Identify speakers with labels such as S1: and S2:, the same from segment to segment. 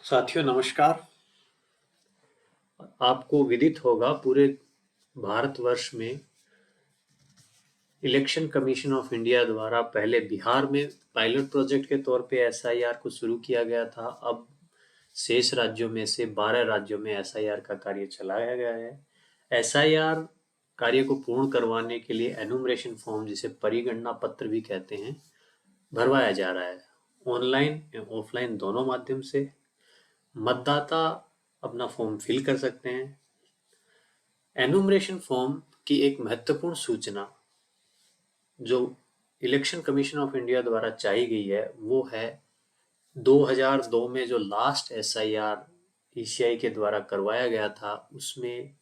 S1: साथियों नमस्कार। आपको विदित होगा पूरे भारतवर्ष में इलेक्शन कमीशन ऑफ इंडिया द्वारा पहले बिहार में पायलट प्रोजेक्ट के तौर पे एसआईआर को शुरू किया गया था। अब शेष राज्यों में से 12 राज्यों में एसआईआर का कार्य चलाया गया है। एसआईआर कार्य को पूर्ण करवाने के लिए एनुमरेशन फॉर्म, जिसे परिगणना पत्र भी कहते हैं, भरवाया जा रहा है। ऑनलाइन या ऑफलाइन दोनों माध्यम से मतदाता अपना फॉर्म फिल कर सकते हैं। एनुमरेशन फॉर्म की एक महत्वपूर्ण सूचना जो इलेक्शन कमीशन ऑफ इंडिया द्वारा चाहिए गई है वो है 2002 में जो लास्ट एसआईआर ईसीआई के द्वारा करवाया गया था, उसमें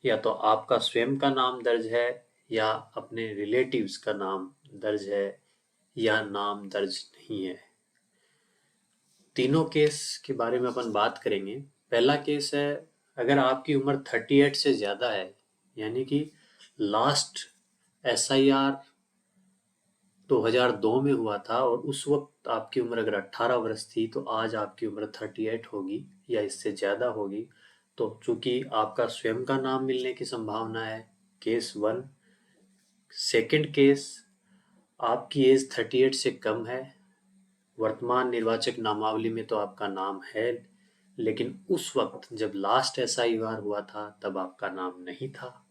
S1: या तो आपका स्वयं का नाम दर्ज है या अपने रिलेटिव्स का नाम दर्ज है या नाम दर्ज नहीं है। तीनों केस के बारे में अपन बात करेंगे। पहला केस है, अगर आपकी उम्र 38 से ज़्यादा है, यानी कि लास्ट एसआईआर 2002 में हुआ था और उस वक्त आपकी उम्र अगर 18 वर्ष थी तो आज आपकी उम्र 38 होगी या इससे ज़्यादा होगी। तो चूंकि आपका स्वयं का नाम मिलने की संभावना है, केस 1। सेकंड केस, आपकी एज 38 से कम है। वर्तमान निर्वाचक नामावली में तो आपका नाम है, लेकिन उस वक्त जब लास्ट एसआईआर हुआ था तब आपका नाम नहीं था।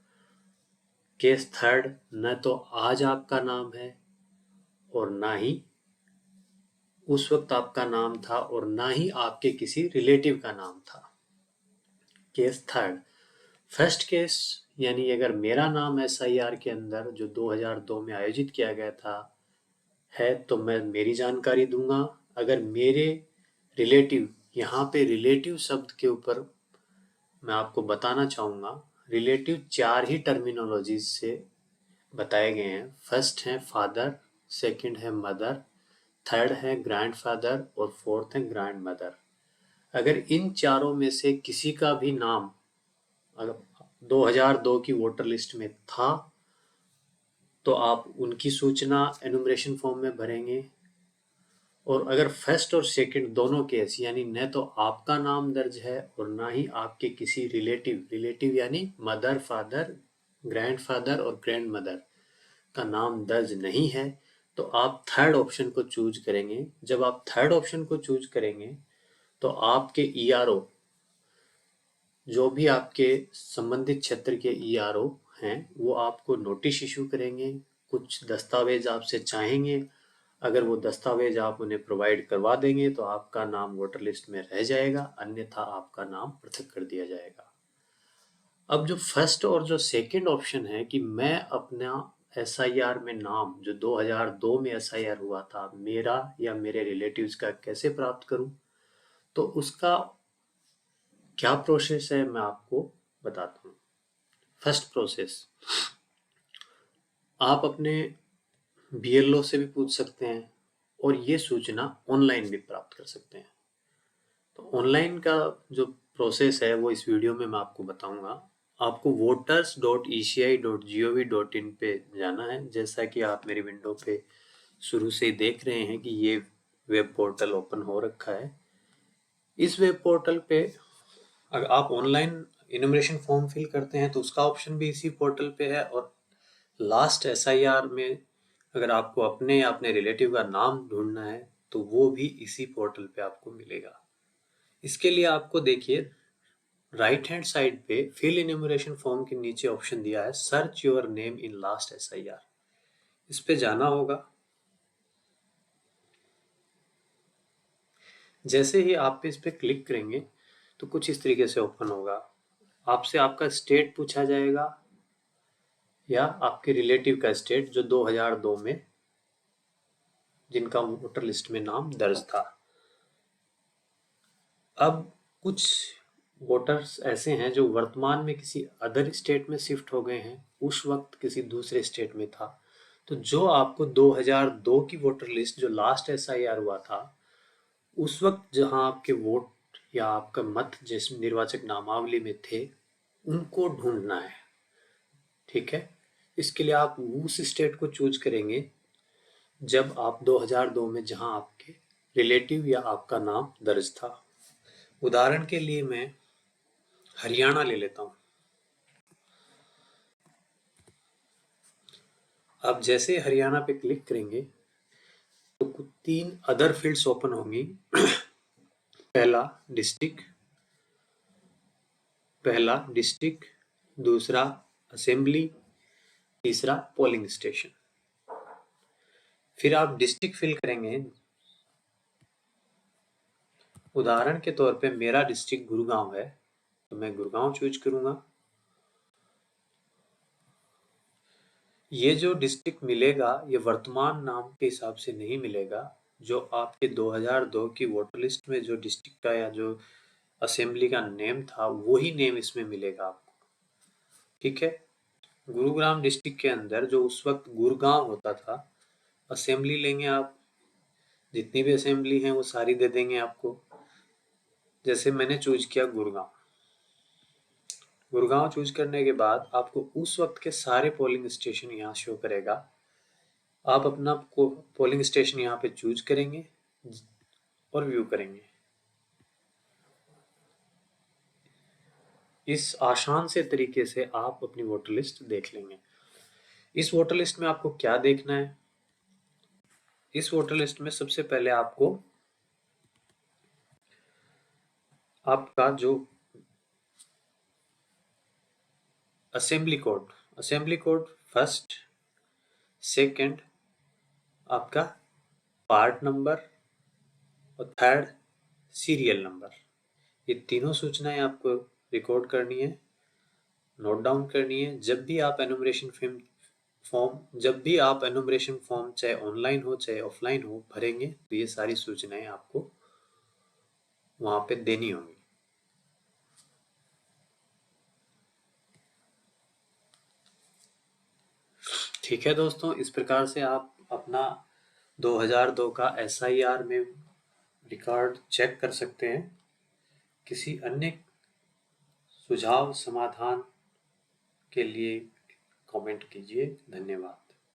S1: केस थर्ड, न तो आज आपका नाम है और ना ही उस वक्त आपका नाम था और ना ही आपके किसी रिलेटिव का नाम था। Case third. फर्स्ट केस, यानी अगर मेरा नाम एसआईआर के अंदर जो 2002 में आयोजित किया गया था है तो मैं मेरी जानकारी दूंगा। अगर मेरे रिलेटिव, यहाँ पे रिलेटिव शब्द के ऊपर मैं आपको बताना चाहूँगा, रिलेटिव 4 ही टर्मिनोलॉजीज से बताए गए हैं। फर्स्ट है फादर, सेकंड है मदर, थर्ड है ग्रैंडफादर और फोर्थ है ग्रैंड मदर। अगर इन चारों में से किसी का भी नाम अगर 2002 की वोटर लिस्ट में था तो आप उनकी सूचना एनुमरेशन फॉर्म में भरेंगे। और अगर फर्स्ट और सेकंड दोनों केस, यानी न तो आपका नाम दर्ज है और ना ही आपके किसी रिलेटिव यानी मदर, फादर, ग्रैंडफादर और ग्रैंड मदर का नाम दर्ज नहीं है, तो आप थर्ड ऑप्शन को चूज करेंगे। जब आप थर्ड ऑप्शन को चूज करेंगे तो आपके ईआरओ, जो भी आपके संबंधित क्षेत्र के ईआरओ हैं, वो आपको नोटिस इशू करेंगे। कुछ दस्तावेज आपसे चाहेंगे। अगर वो दस्तावेज आप उन्हें प्रोवाइड करवा देंगे तो आपका नाम वोटर लिस्ट में रह जाएगा, अन्यथा आपका नाम पृथक कर दिया जाएगा। अब जो फर्स्ट और जो सेकंड ऑप्शन है कि मैं अपना एसआईआर में नाम जो 2002 में एसआईआर हुआ था, मेरा या मेरे रिलेटिव्स का कैसे प्राप्त करूं, तो उसका क्या प्रोसेस है मैं आपको बताता हूँ। फर्स्ट प्रोसेस, आप अपने बीएलओ से भी पूछ सकते हैं और ये सूचना ऑनलाइन भी प्राप्त कर सकते हैं। तो ऑनलाइन का जो प्रोसेस है वो इस वीडियो में मैं आपको बताऊंगा। आपको voters.eci.gov.in पे जाना है। जैसा कि आप मेरी विंडो पे शुरू से ही देख रहे हैं कि ये वेब पोर्टल ओपन हो रखा है। इस वेब पोर्टल पे अगर आप ऑनलाइन इनोमिनेशन फॉर्म फिल करते हैं तो उसका ऑप्शन भी इसी पोर्टल पे है, और लास्ट एसआईआर में अगर आपको अपने या अपने रिलेटिव का नाम ढूंढना है तो वो भी इसी पोर्टल पे आपको मिलेगा। इसके लिए आपको देखिए राइट हैंड साइड पे फिल इन्यूमरेशन फॉर्म के नीचे ऑप्शन दिया है search your name in last SIR. इस पे जाना होगा। जैसे ही आप इस पे क्लिक करेंगे तो कुछ इस तरीके से ओपन होगा। आपसे आपका स्टेट पूछा जाएगा या आपके रिलेटिव का स्टेट जो 2002 में जिनका वोटर लिस्ट में नाम दर्ज था। अब कुछ वोटर्स ऐसे हैं जो वर्तमान में किसी अदर स्टेट में शिफ्ट हो गए हैं, उस वक्त किसी दूसरे स्टेट में था। तो जो आपको 2002 की वोटर लिस्ट जो लास्ट एसआईआर हुआ था, उस वक्त जहां आपके वोट या आपका मत जिस निर्वाचक नामावली में थे, उनको ढूंढना है। ठीक है, इसके लिए आप उस स्टेट को चूज करेंगे जब आप 2002 में जहां आपके रिलेटिव या आपका नाम दर्ज था। उदाहरण के लिए मैं हरियाणा ले लेता हूँ। आप जैसे हरियाणा पे क्लिक करेंगे तो कुछ 3 अदर फील्ड्स ओपन होंगी। पहला डिस्ट्रिक्ट, दूसरा असेंबली, तीसरा पोलिंग स्टेशन। फिर आप डिस्ट्रिक्ट फिल करेंगे। उदाहरण के तौर पे मेरा डिस्ट्रिक्ट गुड़गांव है, तो मैं गुड़गांव चूज करूंगा। ये जो डिस्ट्रिक्ट मिलेगा ये वर्तमान नाम के हिसाब से नहीं मिलेगा। जो आपके 2002 की वोटर लिस्ट में जो डिस्ट्रिक्ट का या जो असेंबली का नेम था वही नेम इसमें मिलेगा आपको। ठीक है। गुरुग्राम डिस्ट्रिक्ट के अंदर जो उस वक्त गुड़गांव होता था, असेंबली लेंगे आप, जितनी भी असेंबली हैं वो सारी दे देंगे आपको। जैसे मैंने चूज किया गुड़गांव चूज करने के बाद आपको उस वक्त के सारे पोलिंग स्टेशन यहाँ शो करेगा। आप अपना पोलिंग स्टेशन यहाँ पे चूज करेंगे और व्यू करेंगे। इस आसान से तरीके से आप अपनी वोटर लिस्ट देख लेंगे। इस वोटर लिस्ट में आपको क्या देखना है? इस वोटर लिस्ट में सबसे पहले आपको आपका जो असेंबली कोड फर्स्ट, सेकंड, आपका पार्ट नंबर और थर्ड सीरियल नंबर, ये तीनों सूचनाएं आपको रिकॉर्ड करनी है, नोट डाउन करनी है। जब भी आप एनुमरेशन फॉर्म चाहे ऑनलाइन हो चाहे ऑफलाइन हो भरेंगे तो ये सारी सूचनाएं आपको वहां पे देनी होंगी। ठीक है दोस्तों, इस प्रकार से आप अपना 2002 का SIR में रिकॉर्ड चेक कर सकते हैं। किसी अन्य सुझाव समाधान के लिए कमेंट कीजिए। धन्यवाद।